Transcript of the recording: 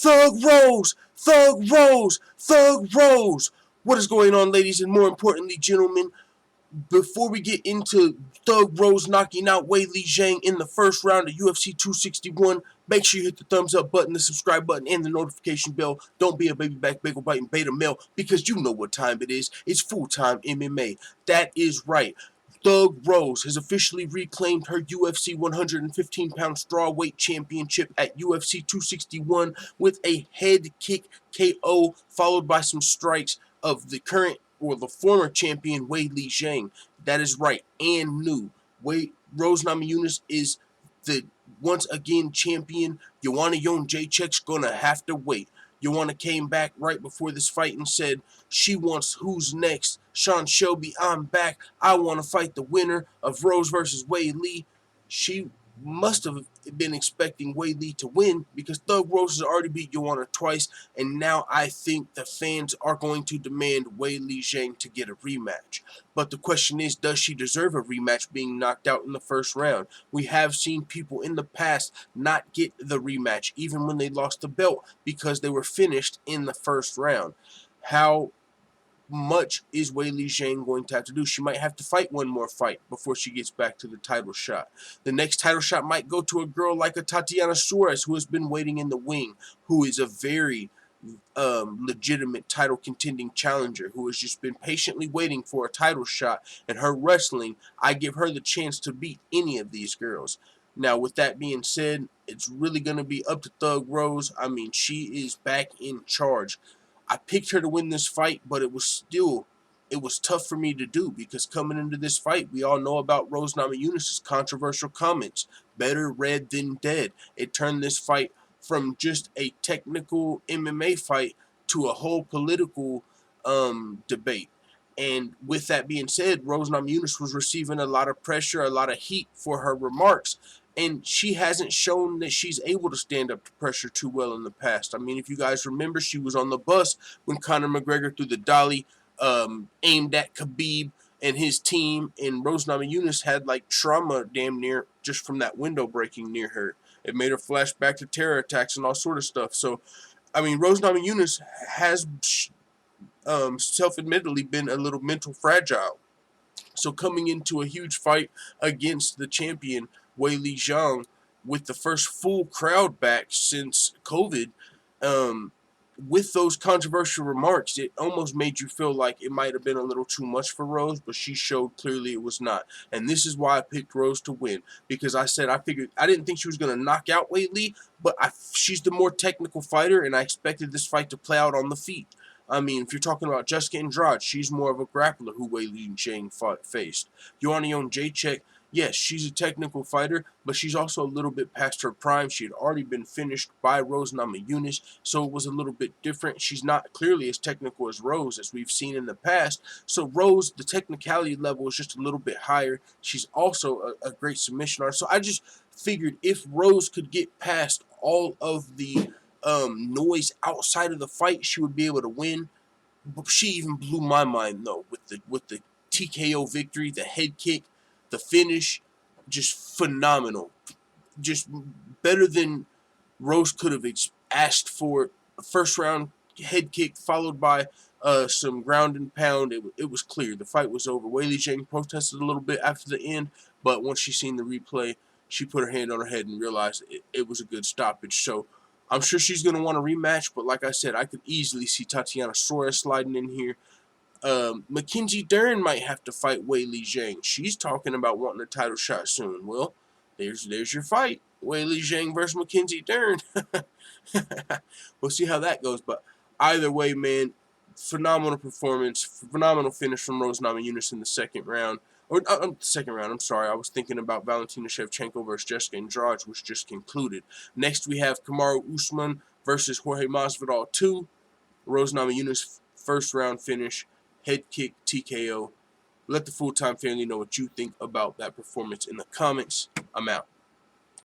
Thug Rose, Thug Rose, Thug Rose. What is going on, ladies, and more importantly, gentlemen? Before we get into Thug Rose knocking out Weili Zhang in the first round of UFC 261, make sure you hit the thumbs up button, the subscribe button, and the notification bell. Don't be a baby back bagel biting beta male, because you know what time it is. It's full-time MMA. That is right. Thug Rose has officially reclaimed her UFC 115-pound strawweight championship at UFC 261 with a head kick KO followed by some strikes of the current or the former champion Weili Zhang. That is right, and new. Rose Namajunas is the once again champion. Joanna Jędrzejczyk's gonna have to wait. Joanna came back right before this fight and said she wants who's next. Sean Shelby, I'm back. I want to fight the winner of Rose versus Weili. She must have been expecting Weili to win because Thug Rose has already beat Joanna twice, and now I think the fans are going to demand Weili Zhang to get a rematch. But the question is, does she deserve a rematch being knocked out in the first round? We have seen people in the past not get the rematch, even when they lost the belt, because they were finished in the first round. How much is Weili Zhang going to have to do? She might have to fight one more fight before she gets back to the title shot. The next title shot might go to a girl like a Tatiana Suarez, who has been waiting in the wing, who is a very legitimate title contending challenger, who has just been patiently waiting for a title shot. And her wrestling, I give her the chance to beat any of these girls. Now, with that being said, it's really going to be up to Thug Rose. I mean, she is back in charge. I picked her to win this fight, but it was tough for me to do because coming into this fight, we all know about Rose Namajunas' controversial comments. Better red than dead. It turned this fight from just a technical MMA fight to a whole political debate. And with that being said, Rose Namajunas was receiving a lot of pressure, a lot of heat for her remarks. And she hasn't shown that she's able to stand up to pressure too well in the past. I mean, if you guys remember, she was on the bus when Conor McGregor threw the dolly aimed at Khabib and his team, and Rose Namajunas had like trauma damn near just from that window breaking near her. It made her flash back to terror attacks and all sort of stuff. So, I mean, Rose Namajunas has self-admittedly been a little mental fragile. So coming into a huge fight against the champion, Weili Zhang, with the first full crowd back since COVID, with those controversial remarks, it almost made you feel like it might have been a little too much for Rose, but she showed clearly it was not. And this is why I picked Rose to win, because I figured I didn't think she was going to knock out Weili, but she's the more technical fighter, and I expected this fight to play out on the feet. I mean, if you're talking about Jessica Andrade, she's more of a grappler who Weili Zhang faced. Joanna Jędrzejczyk, yes, she's a technical fighter, but she's also a little bit past her prime. She had already been finished by Rose Namajunas, so it was a little bit different. She's not clearly as technical as Rose, as we've seen in the past. So Rose, the technicality level is just a little bit higher. She's also a great submission artist. So I just figured if Rose could get past all of the noise outside of the fight, she would be able to win. But she even blew my mind though with the TKO victory, the head kick, the finish, just phenomenal, just better than Rose could have asked for. First round head kick followed by some ground and pound. It was clear the fight was over. Weili Zhang protested a little bit after the end, but once she seen the replay, she put her hand on her head and realized it was a good stoppage. So I'm sure she's going to want a rematch, but like I said, I could easily see Tatiana Suarez sliding in here. Mackenzie Dern might have to fight Weili Zhang. She's talking about wanting a title shot soon. Well, there's your fight. Weili Zhang versus Mackenzie Dern. We'll see how that goes, but either way, man, phenomenal performance, phenomenal finish from Rose Namajunas in the second round. Or second round, I'm sorry. I was thinking about Valentina Shevchenko versus Jessica Andrade, which just concluded. Next, we have Kamaru Usman versus Jorge Masvidal 2. Rose Namajunas first round finish, head kick, TKO. Let the full-time family know what you think about that performance in the comments. I'm out.